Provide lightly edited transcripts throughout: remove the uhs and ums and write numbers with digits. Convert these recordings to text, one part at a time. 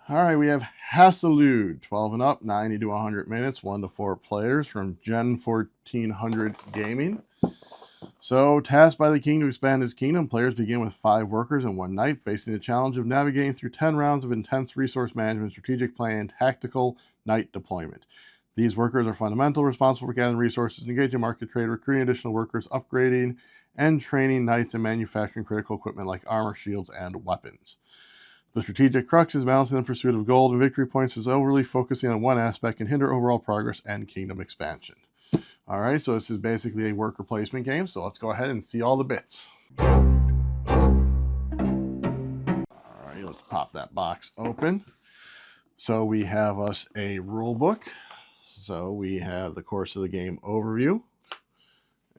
All right, we have Hastilude, 12 and up, 90 to 100 minutes, 1 to 4 players from Gen 1400 Gaming. So, tasked by the king to expand his kingdom, players begin with 5 workers and 1 knight, facing the challenge of navigating through 10 rounds of intense resource management, strategic planning, and tactical knight deployment. These workers are fundamental, responsible for gathering resources, engaging market trade, recruiting additional workers, upgrading and training knights, and manufacturing critical equipment like armor, shields, and weapons. The strategic crux is balancing the pursuit of gold and victory points, as overly focusing on one aspect can hinder overall progress and kingdom expansion. All right, so this is basically a worker placement game, so let's go ahead and see all the bits. All right, let's pop that box open. So we have us a rule book. So we have the course of the game overview.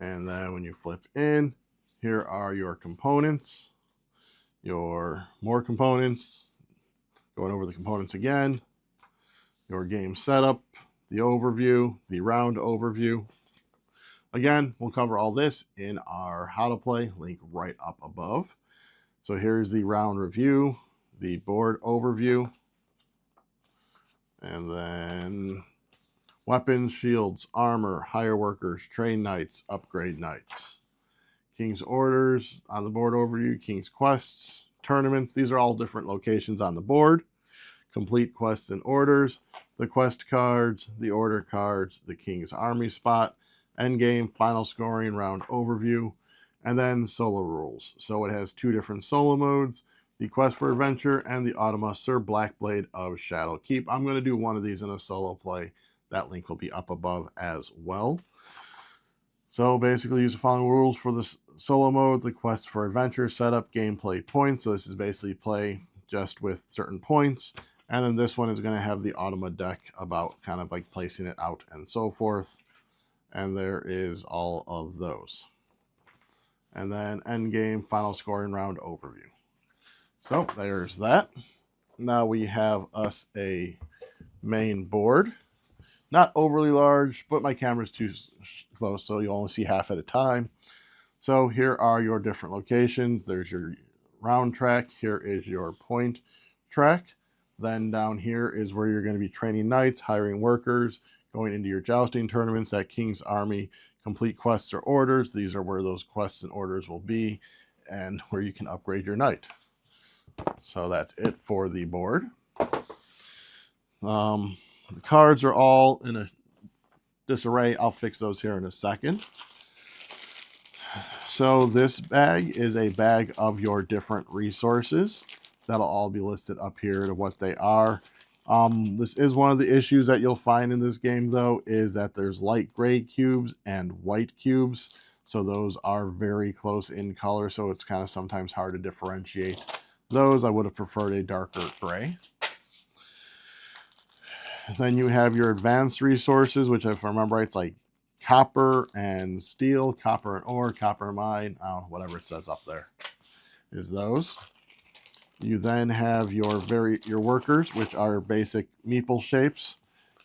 And then when you flip in, here are your components, your more components, going over the components again, your game setup, the overview, the round overview. Again, we'll cover all this in our how to play link right up above. So here's the round review, the board overview, and then weapons, shields, armor, hire workers, train knights, upgrade knights. King's orders on the board overview, King's quests, tournaments. These are all different locations on the board. Complete quests and orders, the quest cards, the order cards, the King's army spot, endgame, final scoring, round overview, and then solo rules. So it has 2 different solo modes, the Quest for Adventure and the Automa Sir Blackblade of Shadowkeep. I'm going to do one of these in a solo play. That link will be up above as well. So basically use the following rules for the solo mode, the Quest for Adventure, setup, gameplay points. So this is basically play just with certain points. And then this one is going to have the Automa deck about kind of like placing it out and so forth. And there is all of those. And then end game, final scoring round overview. So there's that. Now we have us a main board. Not overly large, but my camera's too close, so you only see half at a time. So here are your different locations. There's your round track. Here is your point track. Then down here is where you're going to be training knights, hiring workers, going into your jousting tournaments at King's Army, complete quests or orders. These are where those quests and orders will be and where you can upgrade your knight. So that's it for the board. The cards are all in a disarray. I'll fix those here in a second. So this bag is a bag of your different resources. That'll all be listed up here to what they are. This is one of the issues that you'll find in this game, though, is that there's light gray cubes and white cubes. So those are very close in color, so it's kind of sometimes hard to differentiate those. I would have preferred a darker gray. Then you have your advanced resources, which if I remember right, it's like copper and steel, copper and ore, copper and mine, whatever it says up there is those. You then have your workers, which are basic meeple shapes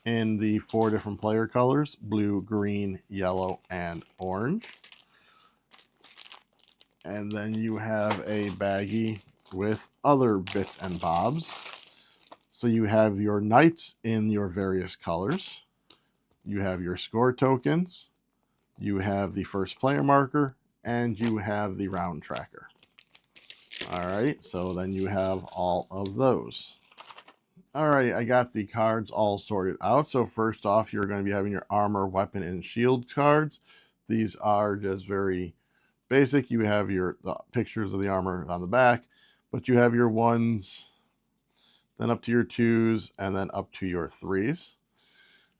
in the 4 different player colors, blue, green, yellow, and orange. And then you have a baggie with other bits and bobs. So you have your knights in your various colors. You have your score tokens. You have the first player marker, and you have the round tracker. All right, so then you have all of those. All right, I got the cards all sorted out. So first off, you're going to be having your armor, weapon, and shield cards. These are just very basic. You have the pictures of the armor on the back, but you have your 1s, then up to your 2s, and then up to your 3s.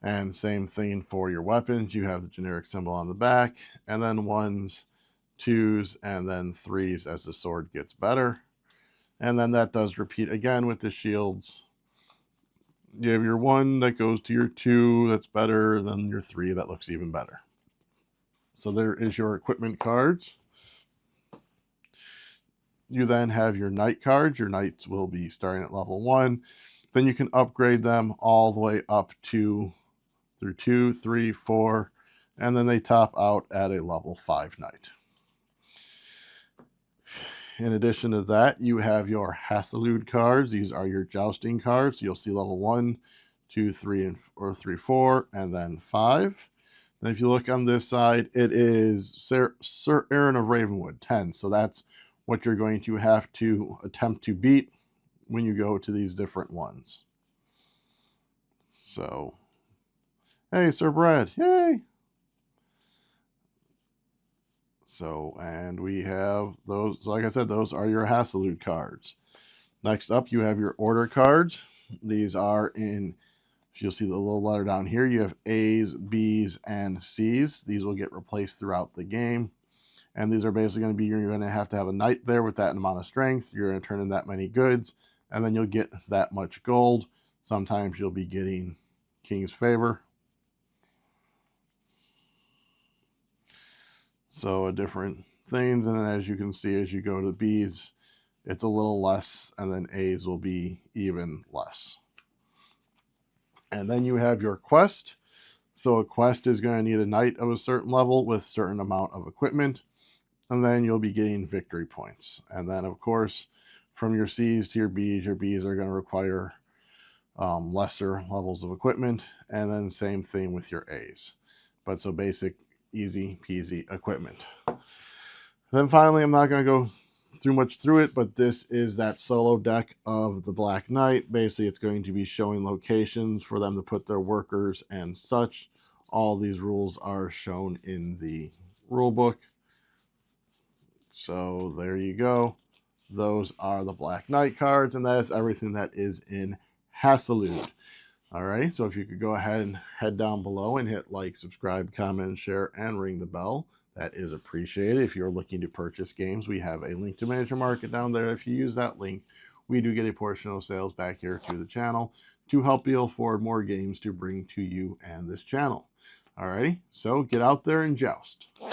And same thing for your weapons. You have the generic symbol on the back, and then 1s, 2s, and then 3s as the sword gets better. And then that does repeat again with the shields. You have your 1 that goes to your 2 that's better, and then your 3 that looks even better. So there is your equipment cards. You then have your knight cards. Your knights will be starting at level 1. Then you can upgrade them all the way up to through 2, 3, 4, and then they top out at a level 5 knight. In addition to that, you have your Hastilude cards. These are your jousting cards. You'll see level 1, 2, 3, or 3, 4, and then 5. And if you look on this side, it is Sir Aaron of Ravenwood, 10. So that's what you're going to have to attempt to beat when you go to these different ones. So, hey, Sir Brad, yay! So, and we have those, like I said, those are your Hastilude cards. Next up, you have your order cards. These are in, you'll see the little letter down here, you have A's, B's, and C's. These will get replaced throughout the game. And these are basically going to be, you're going to have a knight there with that amount of strength. You're going to turn in that many goods, and then you'll get that much gold. Sometimes you'll be getting King's Favor. So different things, and then as you can see, as you go to B's, it's a little less, and then A's will be even less. And then you have your quest. So a quest is going to need a knight of a certain level with a certain amount of equipment, and then you'll be getting victory points. And then, of course, from your C's to your B's are going to require lesser levels of equipment, and then same thing with your A's. But so basic, easy peasy equipment. Then finally, I'm not going to go much through it, but this is that solo deck of the Black Knight. Basically, it's going to be showing locations for them to put their workers and such. All these rules are shown in the rule book. So there you go. Those are the Black Knight cards, and that is everything that is in Hastilude. Alrighty, so if you could go ahead and head down below and hit like, subscribe, comment, share, and ring the bell. That is appreciated. If you're looking to purchase games, we have a link to Manager Market down there. If you use that link, we do get a portion of sales back here to the channel to help you afford more games to bring to you and this channel. Alrighty, so get out there and joust.